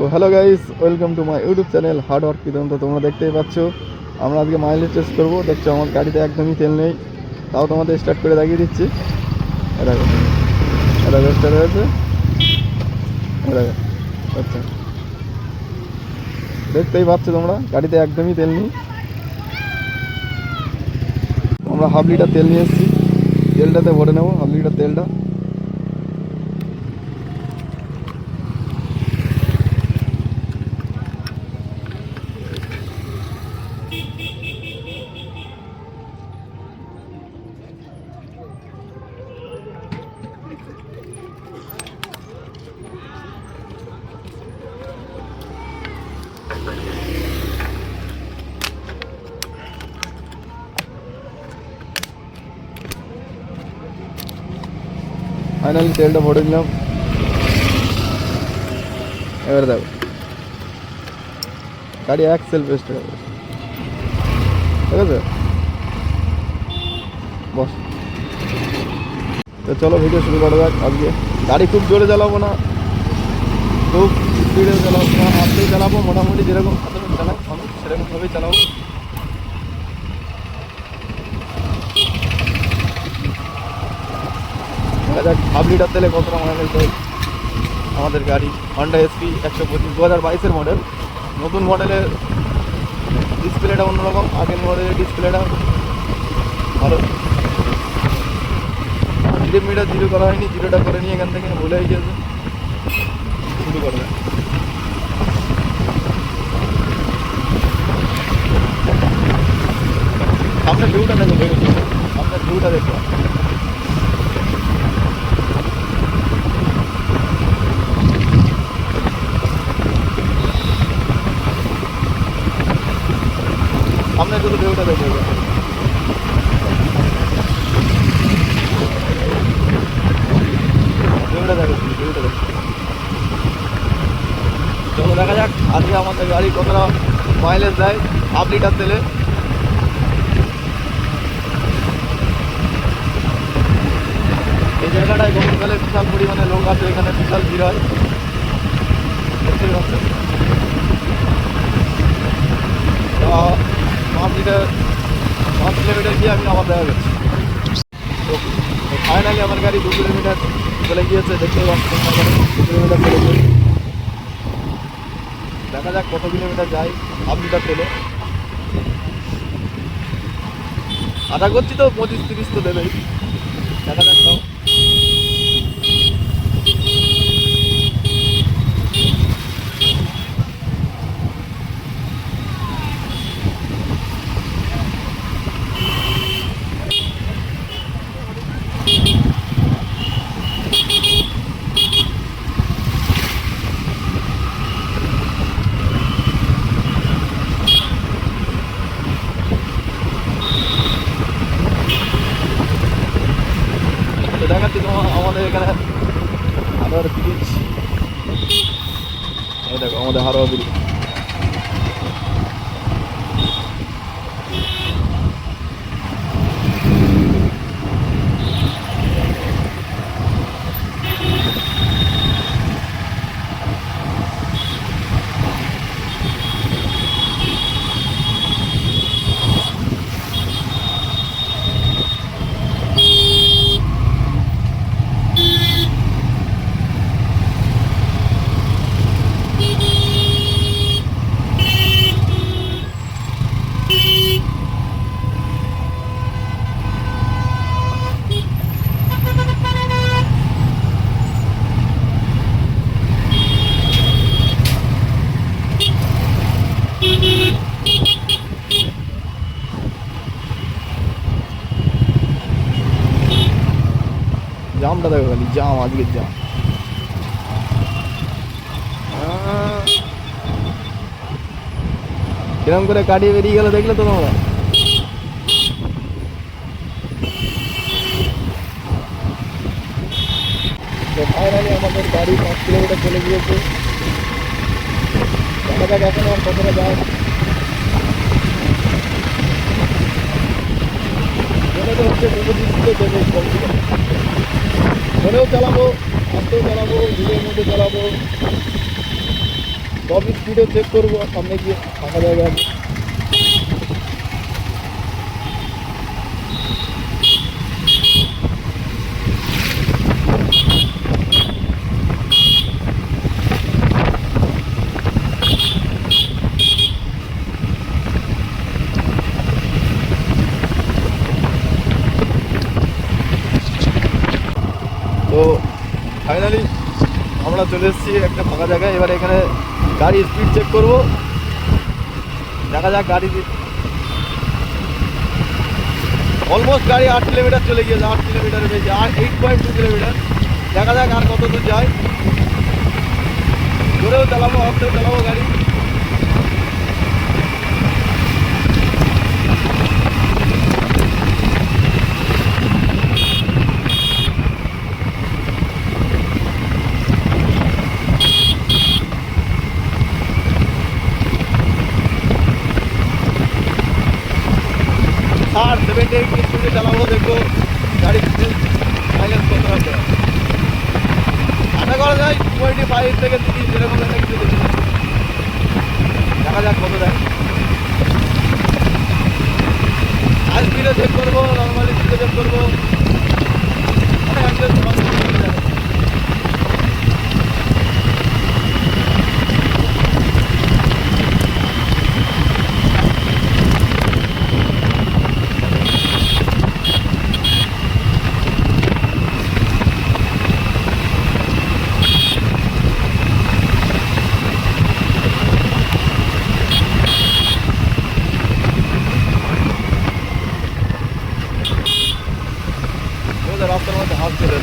তো hello guys, welcome to my YouTube channel hard work পিদন। তো তোমরা দেখতেই পাচ্ছ আমরা আজকে মাইলেজ টেস্ট করবো। দেখছো আমার গাড়িতে একদমই তেল নেই, তাও তোমাদের স্টার্ট করে দেখিয়ে দিচ্ছি। এটা স্টার্ট হয়েছে, আচ্ছা দেখতেই পাচ্ছ তোমরা গাড়িতে একদমই তেল নেই। আমরা হাফ লিটার তেল নিয়ে এসেছি, তেলটাতে ভরে নেবো হাফ লিটার তেলটা। ফাইনালি তেলটা ভরে নিলাম। এবারে দেখো গাড়ি এক সেলফ স্টার্ট হবে, ঠিক আছে বস। তো চলো ভিডিও শুরু করা যাক। আজকে গাড়ি খুব জোরে চালাবো না, খুব স্পিডে চালাবো না, আস্তেই চালাবো। মোটামুটি যেরকম সাধারণ চালাই আমি সেরকমভাবেই চালাবো। দেখা যাক হাফ লিটার তেলে কতটা মাইলেজ দেয় আমাদের গাড়ি। হন্ডা এসপি 125 2022-এর মডেল। নতুন মডেলের ডিসপ্লেটা অন্যরকম, আগের মডেলের ডিসপ্লেটা ভালো। কিলোমিটার জিরো করা হয়নি, জিরোটা করে নিয়ে এখান থেকে ভুলে হয়ে গেছে। শুরু করবে সামনে ভিউটা দেখো, সামনের ভিউটা দেখো। সামনে শুধু ভিউটা দেখো, ভিউটা দেখো, ভিউটা দেখো। চলো দেখা যাক আজকে আমাদের গাড়ি কতটা মাইলেজ দেয় হাফ লিটার তেলে। এই জায়গাটায় গরমকালে বিশাল পরিমাণে লোক আছে, এখানে বিশাল ভিড় হয়। পাঁচ কিলোমিটার গিয়ে আমি আবার দেখা গেছি। তো ফাইনালি আমার গাড়ি 2 কিলোমিটার চলে গিয়েছে, দেখতে পাচ্ছি 2 কিলোমিটার চলে গিয়েছে। দেখা যাক কত কিলোমিটার যায় হাফ লিটার তেলে। আশা করছি তো 25-30 তো দেবেই, দেখা যাক। তাও তো দেখাচ্ছি তোমার আমাদের এখানে হারোয়া ব্রিজ। এই দেখো আমাদের হারোয়া ব্রিজ। জামটা দেখো খালি, জাম আজকের জাম। কিরম করে কাটিয়ে বেরিয়ে গেল দেখলে তো তোমরা। তো ফাইনালি আমাদের গাড়ি 5 কিলোমিটার চলে গিয়েছে। দেখা যাক এখন আর কতটা যায়। মনে তো হচ্ছে ধরেও চালাবো, আস্তেও চালাবো, ভিড়ের মধ্যে চালাবো। টপ স্পিডও চেক করবো সামনে গিয়ে ফাঁকা জায়গা আছে। তো ফাইনালি আমরা চলে এসেছি একটা ফাঁকা জায়গায়। এবার এখানে গাড়ি স্পিড চেক করবো, দেখা যাক গাড়ি অলমোস্ট গাড়ি 8 কিলোমিটার চলে গিয়েছে, 8 কিলোমিটার বেশি, আর 8.2 কিলোমিটার। দেখা যাক আর কত দূর যায়। জোরেও চালাবো, অফতেও চালাবো গাড়ি। আর 78 স্পিডে চালাবো, দেখবো গাড়ি মাইলেজ কত আছে। আশা করা যায় 25 থেকে 30 যেরকম একটা কিছু দেখি। দেখা যাক কত দেয়। আর স্পিডে চেক করবো, নর্মালি স্পিডে চেক করবো। রাস্তার মধ্যে হাত চলে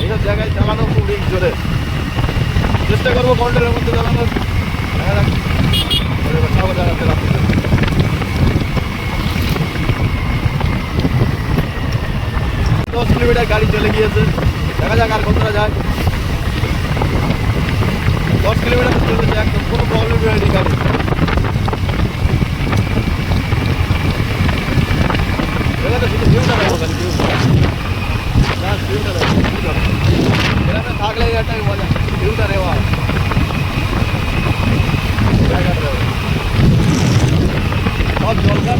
এইসব জায়গায় চালানো খুব রিস্ক জোরে। চেষ্টা করবো কন্ট্রোলের মধ্যে চালানোর। দেখা যাক জায়গাতে রাস্তা 10 কিলোমিটার গাড়ি চলে গিয়েছে। দেখা যাক আর কতটা যায়। 10 কিলোমিটার চলেছে, একদম কোনো প্রবলেম হয়নি গাড়ি। এখানে শুধু ভিউটা দেবো, খালি ভিউটা দেবো। এখানে থাকলে একটাই মজা, ভিউটা নেওয়া জায়গাটা দেবো। সব জলকার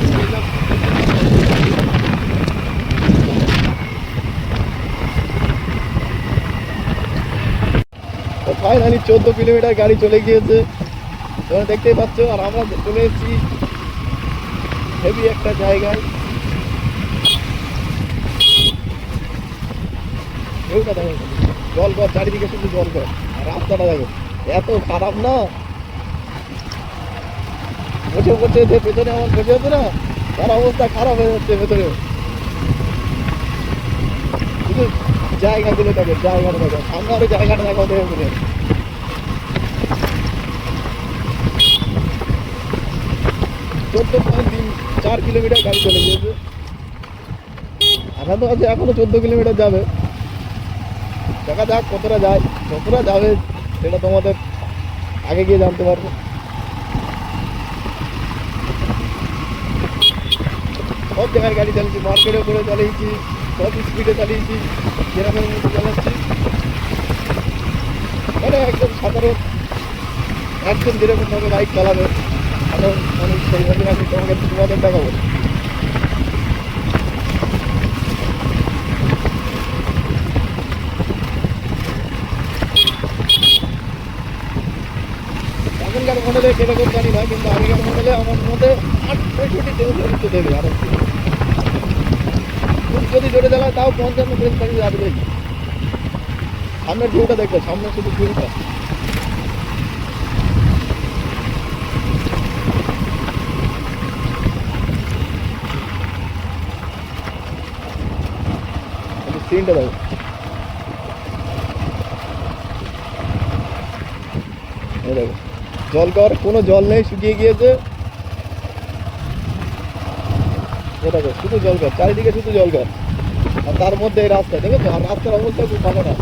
ফাইনালি 14 কিলোমিটার গাড়ি চলে গিয়েছে, তোমরা দেখতেই পাচ্ছ। আর আমরা চলে এসেছি হেভি একটা জায়গায়। ঢেউটা দেখো, জল কর চারিদিকে, শুধু জল কর। আর রাস্তাটা দেখো এত খারাপ না, বসে বসে যে পেছনে আমার বসে আছে না, তার অবস্থা খারাপ হয়ে যাচ্ছে ভেতরে। শুধু জায়গাগুলো দেখো, জায়গাটা দেখো, সামনে আরো জায়গাটা দেখো দেখে। 14.4 কিলোমিটার গাড়ি চলে গিয়েছে। আশা তো আছে এখনো 14 কিলোমিটার যাবে। দেখা যাক কতটা যায়, কতটা যাবে সেটা তোমাদের আগে গিয়ে জানতে পারবো। সব জায়গায় গাড়ি চালিয়েছি, মার্কেটেও করে চালিয়েছি, সব স্পিডে চালিয়েছি, যেরকম মতো চালাচ্ছি। মানে একদম সাধারণ, একদম যেরকমভাবে বাইক চালাবে সাধারণ মানুষ সেইভাবে আমি তোমাদের দেখাবো। এখনকার মডেলে কিরকম জানি না, কিন্তু আগেকার মডেলে আমার মধ্যে 68 দেবে। আর যদি জোরে চালায় তাও 55 যাবে। সামনের ভিউটা দেখবে, সামনে শুধু ভিউটা। সিনটা দেখো, এই দেখো জল কর, কোনো জল নেই, শুকিয়ে গিয়েছে। দেখো শুধু জল কর, চারিদিকে শুধু জল কর। আর তার মধ্যে এই রাস্তা দেখেছো, আর রাস্তার অবস্থা খুব ভালো না।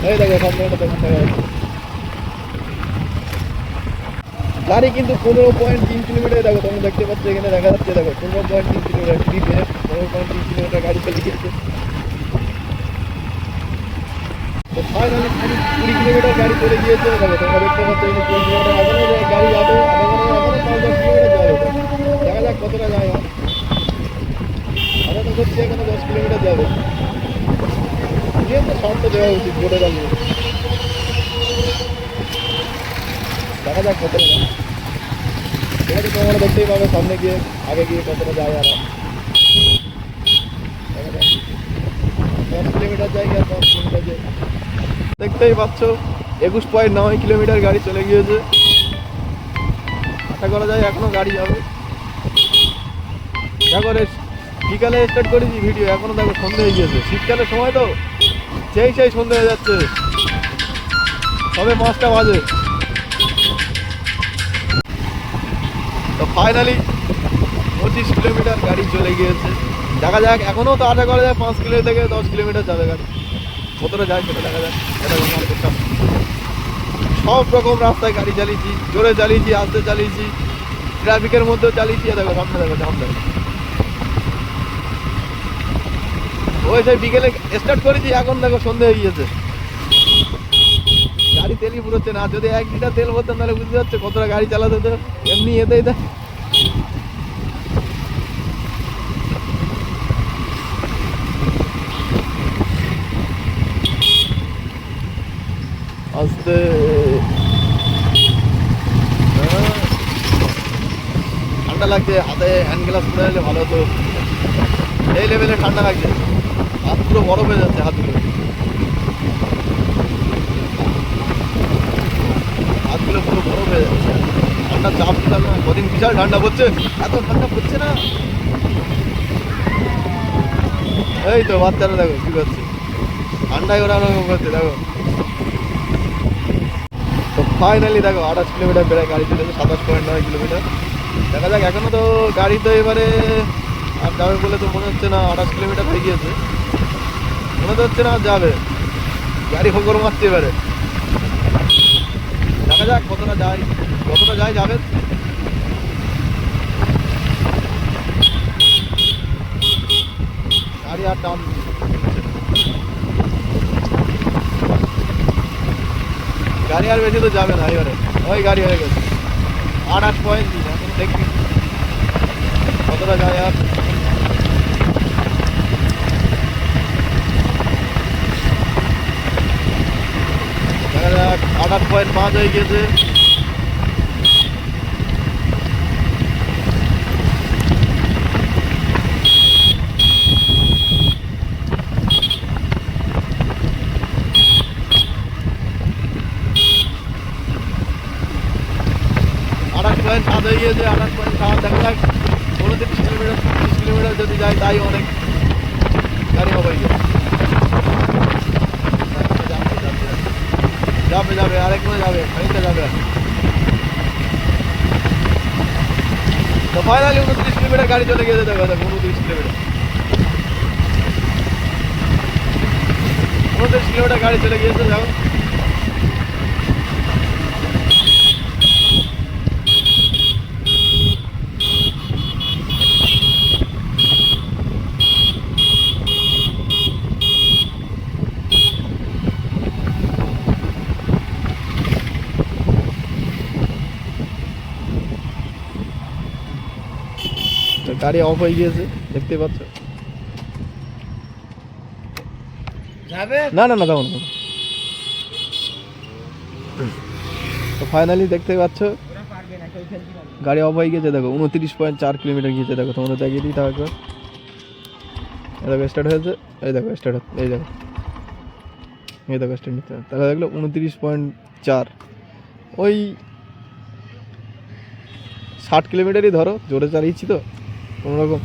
এই দেখো সামনে গাড়ি কিন্তু 15.3 কিলোমিটার। দেখো তোমরা দেখতে পাচ্ছ, এখানে দেখা যাচ্ছে। দেখো 15.3 কিলোমিটার, 15.3 কিলোমিটার গাড়ি চলে গিয়েছে। তো ফাইনালি 20 কিলোমিটার গাড়ি চলে গিয়েছে। দেখো তোমরা দেখতে পাচ্ছ 20 কিলোমিটার এখনো গাড়ি যাবে, এখনো 5-10 কিলোমিটার যাবে। দেখা যাক কতটা যায়। আমরা তো করছি এখানে 10 কিলোমিটার যাবে। গিয়ে তো শর্ট তো দেওয়া উচিত বোর্ডে দাঁড়িয়ে। দেখা যাক কতটা যায়। ঠিক আছে, তোমরা দেখতেই পাবে সামনে গিয়ে আগে গিয়ে কতটা যায়। আর 10 কিলোমিটার জায়গা 10 কিলোমিটার যায়। দেখতেই পাচ্ছ 21.9 কিলোমিটার গাড়ি চলে গিয়েছে। আশা করা যায় এখনো গাড়ি যাবে। দেখো রে, বিকালে স্টার্ট করেছি ভিডিও, এখনো দেখো সন্ধে হয়ে গিয়েছে। শীতকালের সময় তো সেই সন্ধে হয়ে যাচ্ছে, তবে 5টা বাজে। তো ফাইনালি 25 কিলোমিটার গাড়ি চলে গিয়েছে। দেখা যাক, এখনো তো আশা করা যায় 5 কিলো থেকে 10 কিলোমিটার যাবে গাড়ি। কতটা যায় সেটা দেখা যাক। এটা সব রকম রাস্তায় গাড়ি চালিয়েছি, জোরে চালিয়েছি, আস্তে চালিয়েছি, ট্রাফিকের মধ্যেও চালিয়েছি। দেখো সামনে, দেখো সামনে। ওই সেই বিকেলে স্টার্ট করেছি, এখন দেখো সন্ধে হয়ে গিয়েছে। গাড়ি তেলই পুরোচ্ছে না। যদি 1 লিটার তেল ভরতাম তাহলে বুঝতে পারছে কতটা গাড়ি চালাতে হতো। এমনি এতেই দেয়। আস্তে ঠান্ডা লাগছে, হাতে হ্যান্ড গ্লাভস পরে এলে ভালো হতো। এই লেভেলে ঠান্ডা লাগছে, হাত পুরো বরফ হয়ে যাচ্ছে। হাতগুলো পুরো বরফ হয়ে যাচ্ছে। ঠান্ডা চাপ দিতাম না, কদিন বিশাল ঠান্ডা পড়ছে। এত ঠান্ডা পড়ছে না। এই তো বাচ্চারা দেখো কি করছে, ঠান্ডায় ওরা ওরকম করছে। দেখো তো ফাইনালি দেখো 28 কিলোমিটার বেড়ে গাড়ি চলেছে, 27.9 কিলোমিটার। দেখা যাক, এখনো তো গাড়ি তো এবারে আর যাবে বলে তো মনে হচ্ছে না। 28 কিলোমিটার হয়ে গিয়েছে, মনে তো হচ্ছে না আর যাবে। গাড়ি হোগর মারছে এবারে। দেখা যাক কতটা যায় যাবে। গাড়ি আর টান গাড়ি আর বেশি তো যাবে না এবারে। ওই গাড়ি হয়ে গেছে 28.3। এখন দেখি কতটা যায়। আর দেখা যাক, 28.5 হয়ে গিয়েছে। হয়ে গিয়েছে 28.7। দেখা যাক 29 কিলোমিটার 30 কিলোমিটার যদি যায় তাই অনেক। গাড়ি হবে যাবে আরেকবার যাবে, খানিকটা যাবে। তো ফাইনালি 29 কিলোমিটার গাড়ি চলে গিয়েছে। দেখো 29 কিলোমিটার 29 কিলোমিটার গাড়ি চলে গিয়েছে। যাও গাড়ি অফ হয়ে গিয়েছে, দেখতে পাচ্ছ। না যাবো না। তো ফাইনালি দেখতে পাচ্ছ গাড়ি অফ হয়ে গিয়েছে। দেখো 29.4 কিলোমিটার গিয়েছে। দেখো তোমরা দেখিয়ে দিই তাও একবার। দেখো স্টার্ট হয়েছে, এই দেখো স্টার্ট হচ্ছে, এই দেখো স্টার্ট নিতে। তাহলে দেখলো 29.4। ওই 60 কিলোমিটারই ধরো, জোরে চালিয়েছি তো কোনোরকম।